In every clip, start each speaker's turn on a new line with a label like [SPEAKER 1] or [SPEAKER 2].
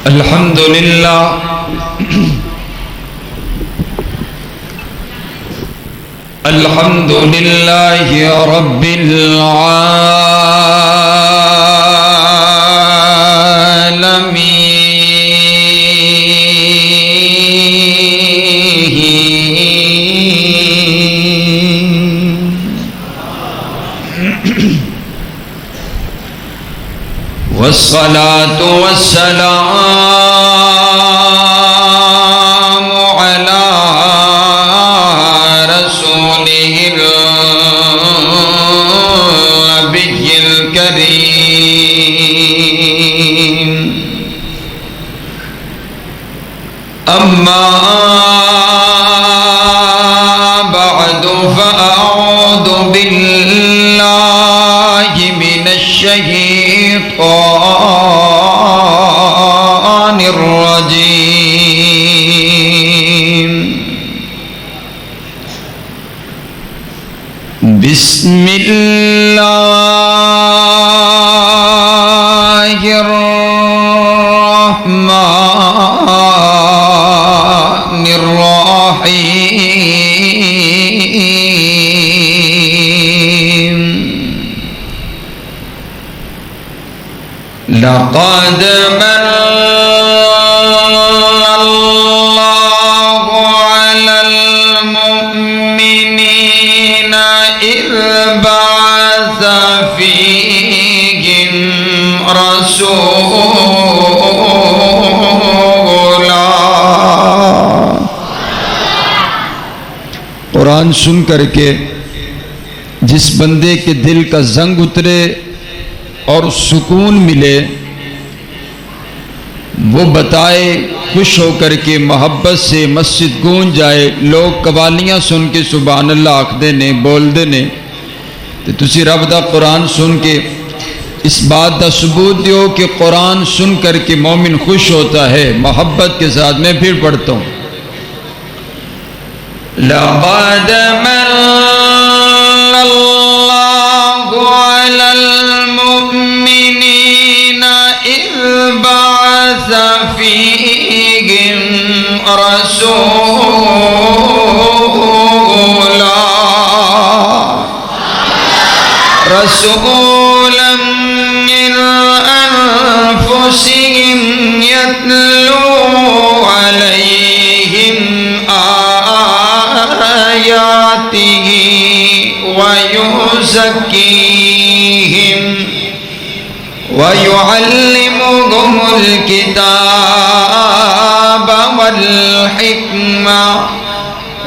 [SPEAKER 1] الحمد للہ الحمد للہ رب العالمین والصلاة والسلام على رسوله النبي الكريم أما بعد فأعوذ بالله من الشيطان الرجيم بسم الله الرحمن الرحيم لقد من الله على المؤمنين إذ بعث فيهم رسولا.
[SPEAKER 2] قرآن سن کر کے جس بندے کے دل کا زنگ اترے اور سکون ملے وہ بتائے خوش ہو کر کے محبت سے مسجد گونج جائے لوگ قوالیاں سن کے سبحان اللہ آخدے نے بول دے نے تو تسی رب دا قرآن سن کے اس بات دا ثبوت دیو کہ قرآن سن کر کے مومن خوش ہوتا ہے محبت کے ساتھ. میں پھر پڑھتا ہوں.
[SPEAKER 1] لقد من الله على المؤمنين إذ بعث فيهم رسولا من أنفسهم يتلو عليهم آياته ويزكيهم ويعلمهم الكتاب والحكمة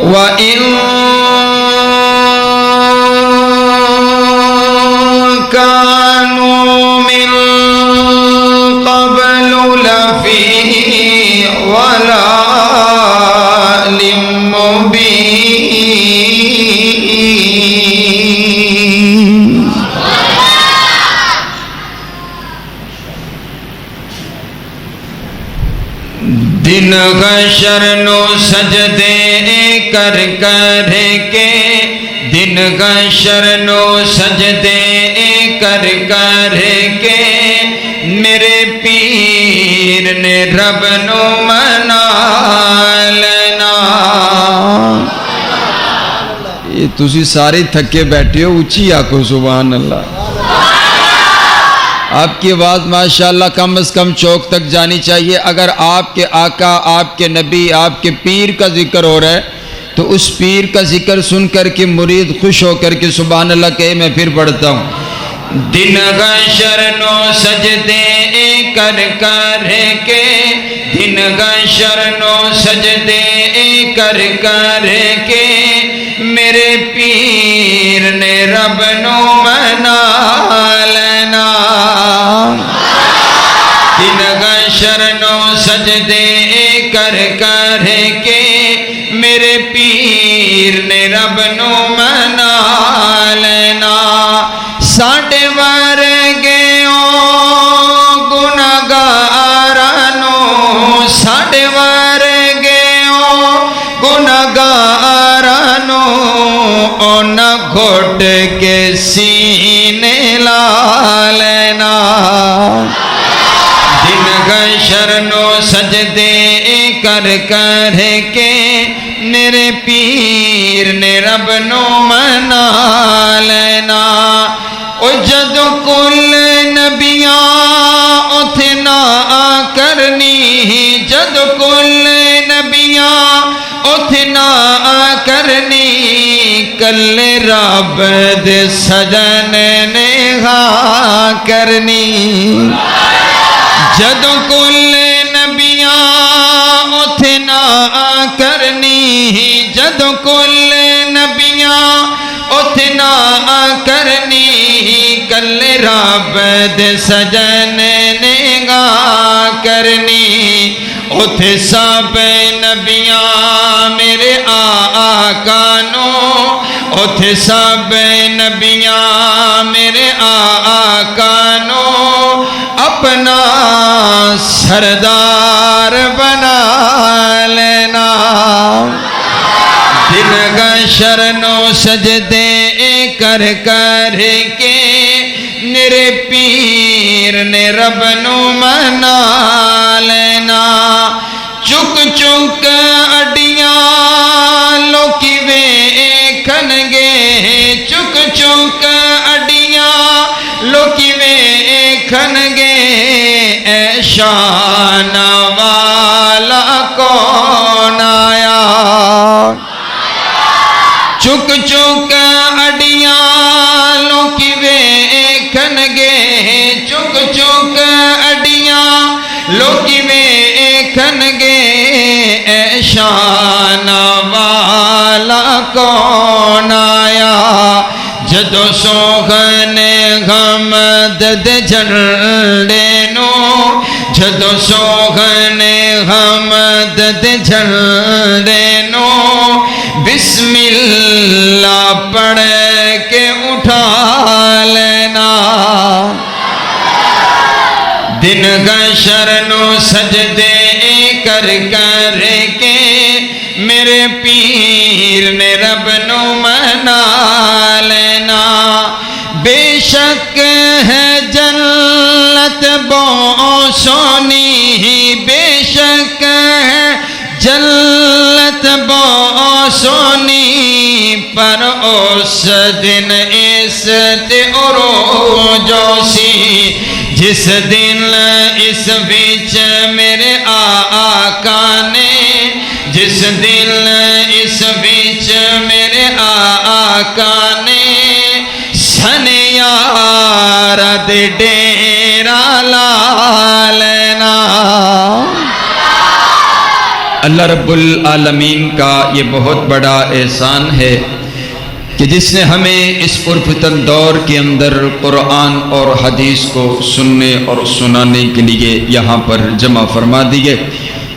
[SPEAKER 1] وإن كانوا من قبل لفي ضلال مبين. دن حشر نو سجدے کر کر کے دن حشر نو سجدے کر کر کے میرے پیر نے رب نو منا لینا.
[SPEAKER 2] یہ تسی سارے تھکے بیٹھے ہو اونچی آکھو سبحان اللہ. آپ کی آواز ماشاءاللہ کم از کم چوک تک جانی چاہیے. اگر آپ کے آقا آپ کے نبی آپ کے پیر کا ذکر ہو رہا ہے تو اس پیر کا ذکر سن کر کے مرید خوش ہو کر کے سبحان اللہ کہے. میں پھر پڑھتا ہوں.
[SPEAKER 1] دن حشر نو سجدے کر کر کے دن حشر نو سجدے کر کر کے میرے پیر نے رب نو منا لینا. دن حشر نو سجدے کر کر کے میرے پیر نے رب نو منا لینا. ساڈے ورگے گناہگارانو ساڈے ورگے گناہگارانو اونا گھٹ کے سینے لا لینا. دن حشر نو سجدے کر کر کے میرے پیر نے رب نو منا لینا او جدو کل نبیاں اتھے نہ کرنی جدو کل نبیاں اتھے نہ کرنی کل رب دے سجن نے ہاں کرنی جدو کل نبیاں اتھے نہ کرنی جدو کل نبیاں اتھے نہ کرنی کل رب دے سجن نے گاں کرنی اتھے سب نبیاں میرے آقا نو اتھے سب نبیاں میرے آقا نو اپنا سردار بنا لینا دن گشر نو سجدے کر کر کے میرے پیر نے رب نو منا لینا چک چک اڈیاں لوکی ویکھن گے چک چک اڈیاں لوکی ویکھن گے اے شان والا کون آیا چک چک اڈیاں لوکی ویکھن گے چک چک اڈیاں لوکی ویکھن گے اے شان والا کون آیا جدو سوگن حمد دے جھنڈے نو جدو سوگن حمد دے جھنڈے نو بسم اللہ پڑھ کے اٹھا لینا دن گشر نو سجدے کر کر کے میرے پیر نے رب نو منا لینا بے شک ہے جنت بہت سونی بے شک ہے جنت بہت سونی پر اس دن اس تے عروجوسی جس دن اس وچ میرے آقا نے جس دن اس وچ میرے آقا نے سنیار دے ڈیرا لا لینا
[SPEAKER 2] اللہ رب العالمین کا یہ بہت بڑا احسان ہے کہ جس نے ہمیں اس پرفتن دور کے اندر قرآن اور حدیث کو سننے اور سنانے کے لیے یہاں پر جمع فرما دیے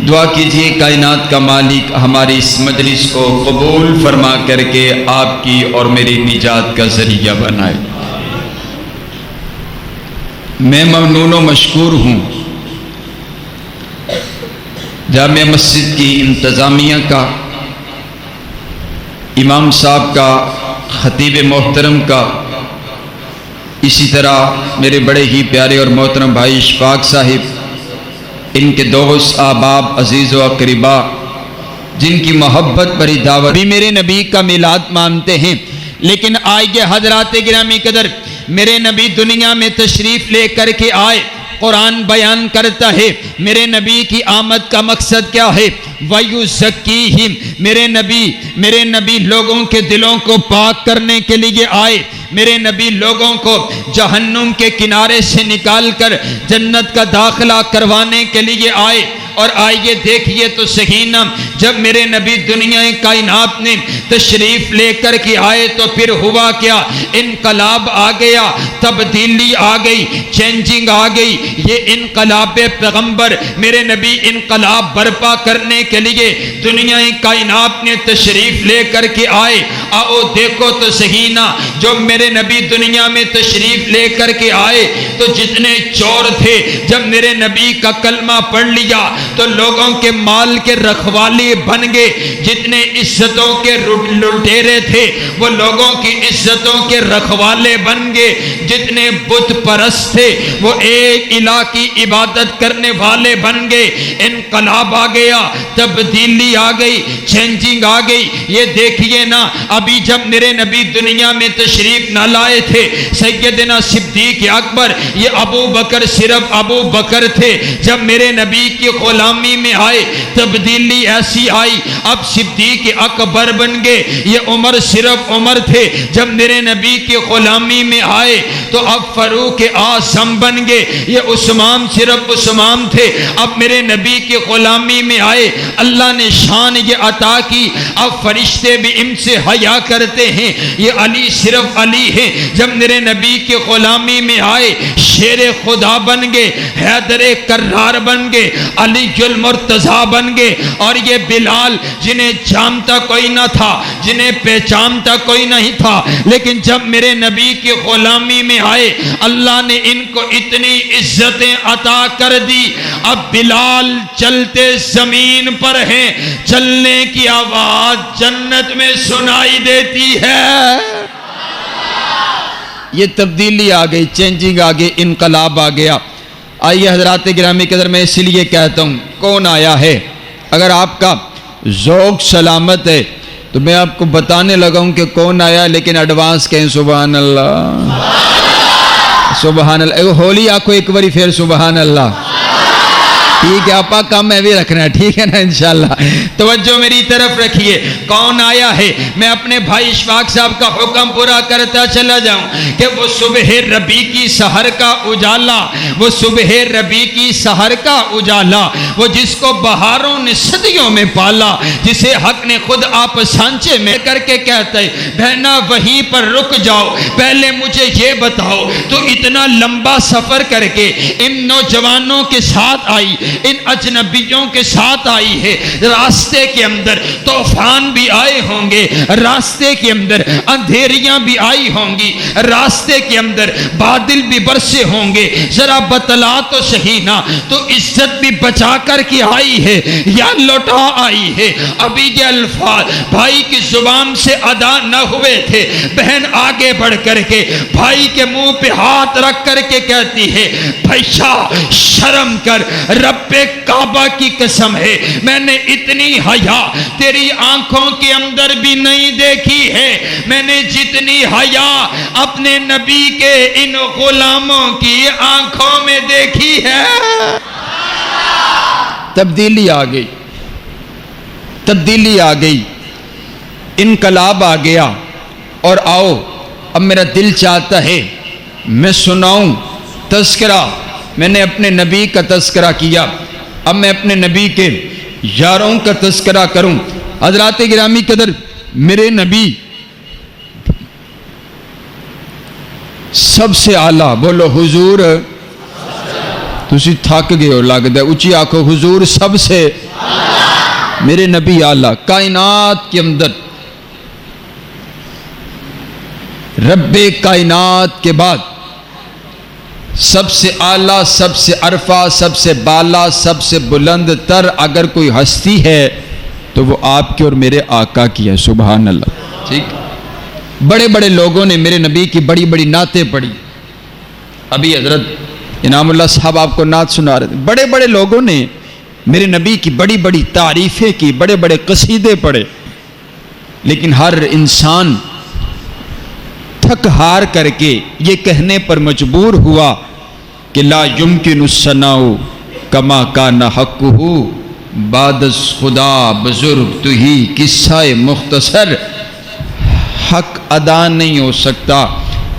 [SPEAKER 2] دعا کیجئے کائنات کا مالک ہماری اس مجلس کو قبول فرما کر کے آپ کی اور میری نجات کا ذریعہ بنائے میں ممنون و مشکور ہوں جامع مسجد کی انتظامیہ کا امام صاحب کا خطیب محترم کا اسی طرح میرے بڑے ہی پیارے اور محترم بھائی اشفاق صاحب ان کے دوست احباب عزیز و اقربا جن کی محبت بری دعوت بھی میرے نبی کا میلاد مانتے ہیں لیکن آئیے حضرات گرامی قدر میرے نبی دنیا میں تشریف لے کر کے آئے قرآن بیان کرتا ہے میرے نبی کی آمد کا مقصد کیا ہے وَيُزَكِّيهِمْ میرے نبی لوگوں کے دلوں کو پاک کرنے کے لیے آئے میرے نبی لوگوں کو جہنم کے کنارے سے نکال کر جنت کا داخلہ کروانے کے لیے آئے اور آئیے دیکھیے تو صحیح نا جب میرے نبی دنیا کائنات نے تشریف لے کر کے آئے تو پھر ہوا کیا انقلاب آ گیا تبدیلی آ گئی چینجنگ آ گئی یہ انقلاب پیغمبر میرے نبی انقلاب برپا کرنے کے لیے دنیا کائنات نے تشریف لے کر کے آئے
[SPEAKER 1] آؤ دیکھو تو صحیح نا، جو میرے نبی دنیا میں تشریف لے کر کے آئے تو جتنے چور تھے جب میرے نبی کا کلمہ پڑھ لیا تو لوگوں کے مال کے رکھوالی بن گئے، جتنے عزتوں کے لٹیرے تھے وہ لوگوں کی عزتوں کے رکھوالے بن گئے، جتنے بت پرست تھے وہ ایک الہ کی عبادت کرنے والے بن گئے۔ انقلاب آ گیا، تبدیلی آ گئی، چینجنگ آ گئی۔ یہ دیکھیے نا، ابھی جب میرے نبی دنیا میں تشریف نہ لائے تھے سیدنا صدیق اکبر، یہ ابو بکر صرف ابو بکر تھے، جب میرے نبی کی غلامی میں آئے تبدیلی ایسی آئی، اب صدیق اکبر بن گئے، یہ عمر صرف عمر تھے، جب میرے نبی کی غلامی میں آئے تو اب فاروق اعظم بن گئے، یہ عثمان صرف عثمان تھے، اب میرے نبی کی غلامی میں آئے، اللہ نے شان یہ عطا کی، اب فرشتے بھی ان سے حیا کرتے ہیں، یہ علی صرف علی ہیں، جب میرے نبی کی غلامی میں آئے شیر خدا بن گئے، حیدر کرار بن گئے، علی المرتضیٰ بن گئے، اور یہ بلال جنہیں جانتا کوئی نہ تھا، جنہیں پہچانتا کوئی نہیں تھا، لیکن جب میرے نبی کی غلامی میں آئے اللہ نے ان کو اتنی عزتیں عطا کر دی، اب بلال چلتے زمین پر ہیں، چلنے کی آواز جنت میں سنائی دیتی ہے۔
[SPEAKER 2] یہ تبدیلی آ گئی، چینجنگ آ گئی، انقلاب آ گیا۔ آئیے حضرات گرامی قدر، میں اس لیے کہتا ہوں کون آیا ہے، اگر آپ کا ذوق سلامت ہے تو میں آپ کو بتانے لگا ہوں کہ کون آیا، لیکن ایڈوانس کہیں سبحان اللہ، سبحان اللہ۔ ہولی آکھو ایک باری پھر سبحان اللہ، ٹھیک ہے آپا کام میں بھی رکھنا ہے، ٹھیک ہے نا انشاءاللہ۔
[SPEAKER 1] توجہ میری طرف رکھیے، کون آیا ہے؟ میں اپنے بھائی اشفاق صاحب کا حکم پورا کرتا چلا جاؤں کہ وہ صبح ربیع کی سحر کا اجالا، وہ صبح ربیع کی سحر کا اجالا، وہ جس کو بہاروں نے صدیوں میں پالا، جسے حق نے خود آپ سانچے میں کر کے کہتا ہے بہنا وہیں پر رک جاؤ، پہلے مجھے یہ بتاؤ تو اتنا لمبا سفر کر کے ان نوجوانوں کے ساتھ آئی، ان اجنبیوں کے ساتھ آئی ہے، راستے کے اندر طوفان بھی آئے ہوں گے، راستے کے اندر اندھیریاں بھی آئی ہوں گی، راستے کے اندر بادل بھی برسے ہوں گے، ذرا بتلا تو صحیح نا، تو عزت بھی بچا کر کے آئی ہے یا لوٹا آئی ہے؟ ابھی یہ الفاظ بھائی کی زبان سے ادا نہ ہوئے تھے، بہن آگے بڑھ کر کے بھائی کے منہ پہ ہاتھ رکھ کر کے کہتی ہے بھائیا شرم کر، رب کعبہ کی قسم ہے میں نے اتنی حیا تیری آنکھوں کے اندر بھی نہیں دیکھی ہے، میں نے جتنی حیا اپنے نبی کے ان غلاموں کی آنکھوں میں دیکھی ہے۔
[SPEAKER 2] تبدیلی آ گئی، تبدیلی آ گئی، انقلاب آ گیا، اور آؤ اب میرا دل چاہتا ہے میں سناؤں تذکرہ، میں نے اپنے نبی کا تذکرہ کیا، اب میں اپنے نبی کے یاروں کا تذکرہ کروں۔ حضرات گرامی قدر، میرے نبی سب سے اعلیٰ، بولو حضور، تسی تھک گئے ہو لگتا ہے، اچھی آنکھو حضور سب سے میرے نبی اعلیٰ، کائنات کے اندر رب کائنات کے بعد سب سے اعلیٰ، سب سے عرفہ، سب سے بالا، سب سے بلند تر اگر کوئی ہستی ہے تو وہ آپ کے اور میرے آقا کی ہے، سبحان اللہ۔ ٹھیک، بڑے بڑے لوگوں نے میرے نبی کی بڑی بڑی نعتیں پڑھی، ابھی حضرت انعام اللہ صاحب آپ کو نعت سنا رہے تھے، بڑے بڑے لوگوں نے میرے نبی کی بڑی بڑی تعریفیں کی، بڑے بڑے قصیدے پڑھے، لیکن ہر انسان تھک ہار کر کے یہ کہنے پر مجبور ہوا کہ لا یمکن الثناء کما کان حقہ بعد از خدا بزرگ تو ہی، قصہ مختصر، حق ادا نہیں ہو سکتا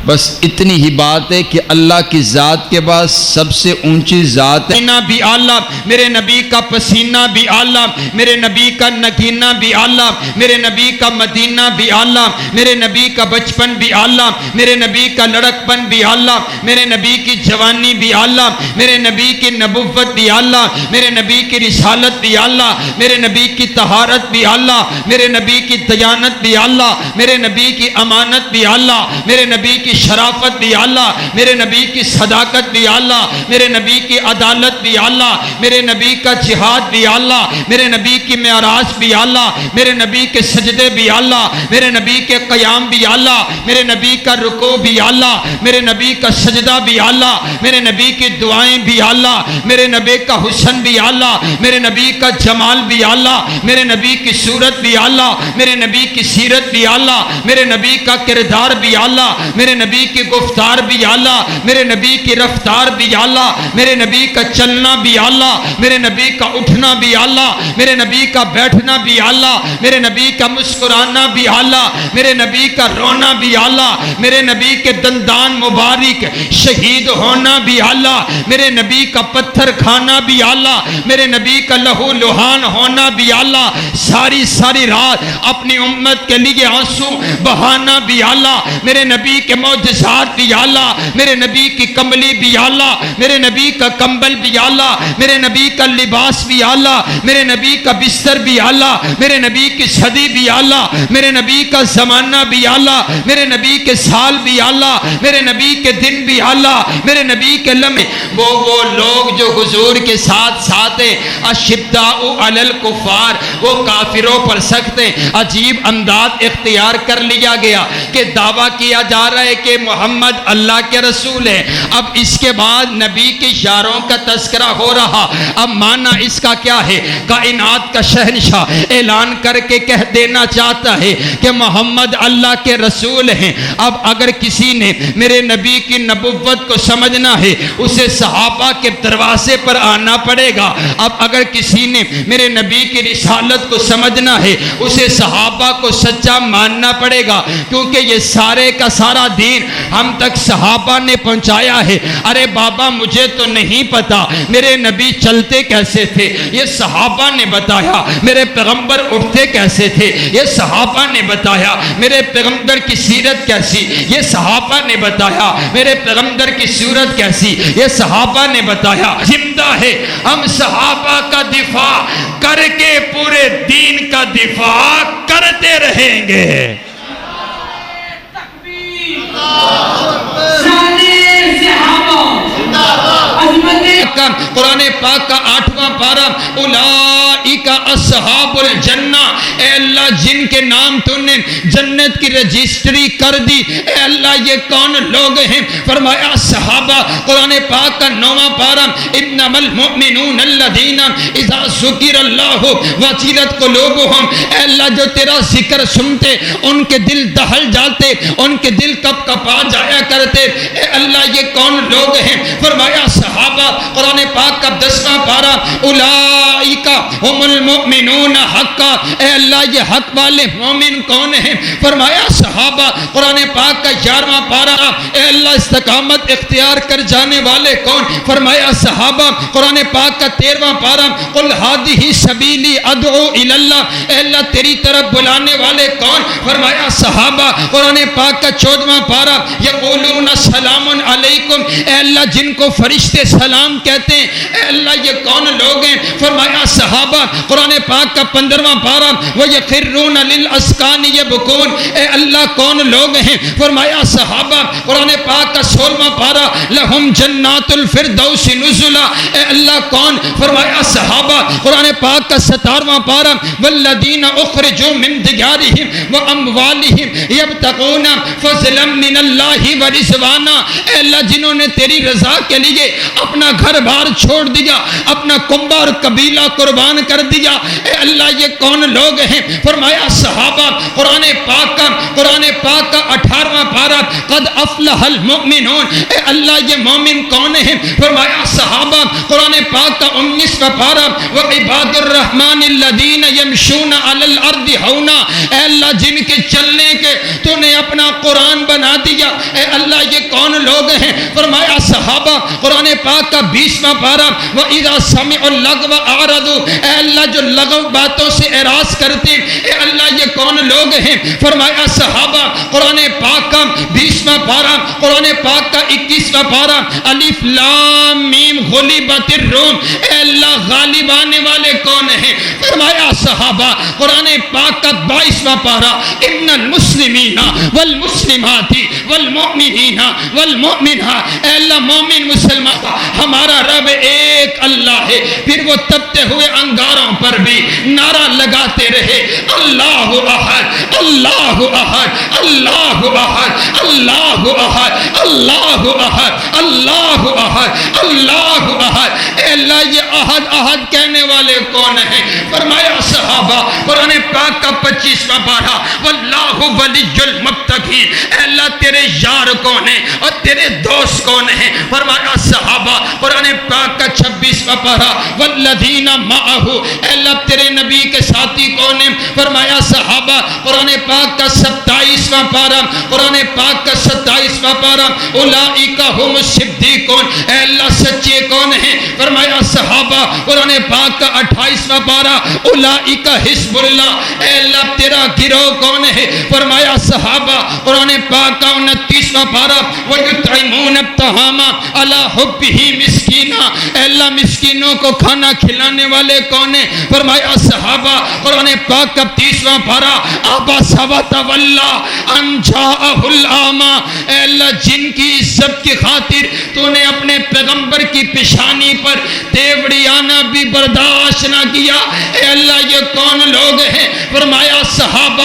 [SPEAKER 2] بس اتنی ہی بات ہے کہ اللہ کی ذات کے بعد سب سے اونچی ذات ہے۔
[SPEAKER 1] پسینہ بھی اعلیٰ، میرے نبی کا پسینہ بھی اعلیٰ، میرے نبی کا نگینہ بھی اعلیٰ، میرے نبی کا مدینہ بھی اعلیٰ، میرے نبی کا بچپن بھی اعلیٰ، میرے نبی کا لڑکپن بھی اعلیٰ، میرے نبی کی جوانی بھی اعلیٰ، میرے نبی کی نبوت بھی اعلیٰ، میرے نبی کی رسالت بھی اعلیٰ، میرے نبی کی طہارت بھی اعلیٰ، میرے نبی کی دیانت بھی اعلیٰ، میرے نبی کی امانت بھی اعلیٰ، میرے نبی کی شرافت بھی اعلیٰ، میرے نبی کی صداقت بھی اعلیٰ، میرے نبی کی عدالت بھی اعلیٰ، میرے نبی کا جہاد بھی اعلیٰ، میرے نبی کی معراج بھی اعلیٰ، میرے نبی کے سجدے بھی اعلیٰ، میرے نبی کے قیام بھی اعلیٰ، میرے نبی کا رکوع بھی اعلیٰ، میرے نبی کا سجدہ بھی اعلیٰ، میرے نبی کی دعائیں بھی اعلیٰ، میرے نبی کا حسن بھی اعلیٰ، میرے نبی کا جمال بھی اعلیٰ، میرے نبی کی صورت بھی اعلیٰ، میرے نبی کی سیرت بھی اعلیٰ، میرے نبی کا کردار بھی اعلیٰ، میرے نبی کی گفتار بھی اعلیٰ، میرے نبی کی رفتار بھی اعلیٰ، میرے نبی کا چلنا بھی اعلیٰ، میرے نبی کا اٹھنا بھی اعلیٰ، میرے نبی کا بیٹھنا بھی اعلیٰ، میرے نبی کا مسکرانا بھی اعلیٰ، میرے نبی کا رونا بھی اعلیٰ، میرے نبی کے دندان مبارک شہید ہونا بھی اعلیٰ، میرے نبی کا پتھر کھانا بھی اعلیٰ، میرے نبی کا لہو لہان ہونا بھی اعلیٰ، ساری ساری رات اپنی امت کے لیے آنسو بہانا بھی اعلیٰ، میرے نبی کے معجزات بھی اعلیٰ، میرے نبی کی کملی بھی اعلیٰ، میرے نبی کا کمبل بھی اعلیٰ، میرے نبی کا لباس بھی اعلیٰ، میرے نبی کا بستر بھی اعلیٰ، میرے نبی کی صدی بھی اعلیٰ، میرے نبی کا زمانہ بھی اعلیٰ، میرے نبی کے سال بھی اعلیٰ، میرے نبی کے دن بھی اعلیٰ، میرے نبی کے لمحے وہ لوگ جو حضور کے ساتھ ساتھ ہیں، اشداء علی الکفار، وہ کافروں پر سخت ہیں۔ عجیب انداز اختیار کر لیا گیا کہ دعویٰ کیا جا رہا ہے کہ محمد اللہ کے رسول ہیں، اب اس کے بعد نبی کے یاروں کا تذکرہ ہو رہا، اب معنی اس کا کیا ہے؟ کائنات کا شہنشاہ اعلان کر کے کہہ دینا چاہتا ہے کہ محمد اللہ کے رسول ہیں۔ اب اگر کسی نے میرے نبی کی نبوت کو سمجھنا ہے، اسے صحابہ کے دروازے پر آنا پڑے گا۔ اب اگر کسی نے میرے نبی کی رسالت کو سمجھنا ہے، اسے صحابہ کو سچا ماننا پڑے گا، کیونکہ یہ سارے کا سارا دین ہم تک صحابہ نے پہنچایا ہے۔ ارے بابا مجھے تو نہیں پتا میرے نبی چلتے کیسے تھے، یہ صحابہ نے بتایا۔ میرے پیغمبر اٹھتے کیسے تھے، یہ صحابہ نے بتایا۔ میرے پیغمبر کی سیرت کیسی، یہ صحابہ نے بتایا۔ میرے پیغمبر کی صورت کیسی، یہ صحابہ نے بتایا۔ زندہ ہے ہم صحابہ کا دفاع کر کے پورے دین کا دفاع کرتے رہیں گے۔ قرآن پاک کا 8واں پارہ، اولئک اصحاب الجنہ، اے اللہ جن کے نام تو نے جنت کی رجسٹری کر دی، اے اللہ یہ کون لوگ ہیں؟ فرمایا صحابہ۔ قرآن پاک کا 9واں پارہ، انما المؤمنون الذین اذا ذکر اللہ وجلت قلوبہم، اے اللہ جو تیرا ذکر سنتے ان کے دل دہل جاتے، ان کے دل کپ کپا جایا کرتے، اے اللہ یہ کون لوگ ہیں؟ فرمایا صحابہ۔ قرآن پاک کا 10واں پارہ، اولئک هم المؤمنون حقا، اے اللہ یہ حق والے مومن کون ہیں؟ فرمایا صحابہ۔ قرآن پاک کا 11واں پارہ، اے اللہ استقامت اختیار کر جانے والے کون؟ فرمایا صحابہ۔ قرآن پاک کا 13واں پارہ، قل ہذہ سبیلی ادعو الی اللہ، اے اللہ تیری طرف بلانے والے کون؟ فرمایا صحابہ۔ قرآن پاک کا 14واں پارہ، یقولون سلام علیکم، اے اللہ جن کو فرشتے سلام کہتے ہیں، اے اللہ یہ کون لوگ ہیں؟ فرمایا صحابہ۔ قرآن پاک کا 15واں پارہ، وَيَخِرُّونَ لِلْأَذْقَانِ يَبْكُونَ، اے اللہ کون لوگ ہیں؟ فرمایا صحابہ۔ قرآن پاک کا 16واں پارہ، لَهُمْ جَنَّاتُ الْفِرْدَوْسِ نُزُلًا، اے اللہ کون؟ فرمایا صحابہ۔ قرآن پاک کا 17واں پارہ، وَالَّذِينَ أُخْرِجُوا مِنْ دِيَارِهِمْ وَأَمْوَالِهِمْ يَبْتَغُونَ فَضْلًا مِنَ اللَّهِ وَرِضْوَانًا، اے اللہ جنہوں نے تیری رضا کے لیے اپنا گھر بار چھوڑ دیا، اپنا کنبہ اور قبیلہ قربان قربان کر دیا۔ اے اللہ یہ کون لوگ ہیں؟ فرمایا صحابہ۔ قرآن پاک کا 18واں پارہ قد افلح المؤمنون، اے اللہ یہ مومن کون ہیں؟ فرمایا صحابہ۔ قرآن پاک کا 19واں پارہ وعباد الرحمن الذین یمشون علی الارض ہونا، اے اللہ جن کے چلنے کے تو نے اپنا قرآن بنا دیا، اے اللہ یہ کون لوگ ہیں؟ فرمایا صحابہ۔ قرآن پاک کا 20واں پارہ وَإِذَا سَمِعُوا اللَّغْوَ أَعْرَضُوا، اے اللہ جو لغو باتوں سے اعراض کرتے، اے اللہ یہ کون لوگ ہیں؟ فرمایا صحابہ۔ قرآن پاک کا 20واں پارہ، قرآن پاک کا 21واں پارہ الف لام میم غلبت الروم، اے اللہ غالب آنے والے کون ہیں؟ فرمایا صحابہ۔ قرآن پاک کا 22واں پارہ ان المسلمین والمسلمات والمؤمنین والمؤمنات، اے اللہ مومن مسلمان ہمارا رب ایک اللہ ہے۔ پھر وہ تپتے ہوئے انگاروں پر بھی نعرہ لگاتے رہے اللہ احد اللہ احد اللہ احد اللہ احد اللہ احد اللہ احد اللہ احد، اے اللہ یہ احد احد کہنے والے کون ہیں؟ فرمایا صحابہ۔ قرآن پاک کا 25واں پارہ واللہ ولی المتقین، اے اللہ تیرے یار کون ہیں اور تیرے دوست کون ہیں؟ فرمایا صحابہ۔ قرآن پاک کا 26واں پارہ والذین معہ، اے اللہ تیرے نبی کے ساتھی کون ہیں؟ فرمایا صحابہ۔ قرآن پاک کا 27واں پارہ، قرآن پاک کا 27واں پارہ اولئک ھم الصدیقون، اے اللہ سچے کون ہیں؟ فرمایا صحابہ۔ قرآن پاک کا 28واں پارہ اولئک حزب اللہ، اے اللہ تیرا گروہ کون ہے؟ فرمایا صحابہ۔ قرآن پاک کا 29واں پارہ وَيُطْعِمُونَ الطَّعَامَ عَلَىٰ حُبِّهِ مِسْكِینًا، اے اللہ مسکینوں کو کھانا کھلانے والے کون ہیں؟ فرمایا صحابہ۔ قرآن پاک کا 30واں پارہ عَبَسَ وَتَوَلَّىٰ أَن جَاءَهُ الْأَعْمَىٰ، اے اللہ جن کی عزت کی خاطر تو نے اپنے پیغمبر کی پیشانی پر تیوڑی آنا بھی برداشت نہ کیا، اے اللہ یہ کون لوگ ہیں؟ فرمایا صحابہ۔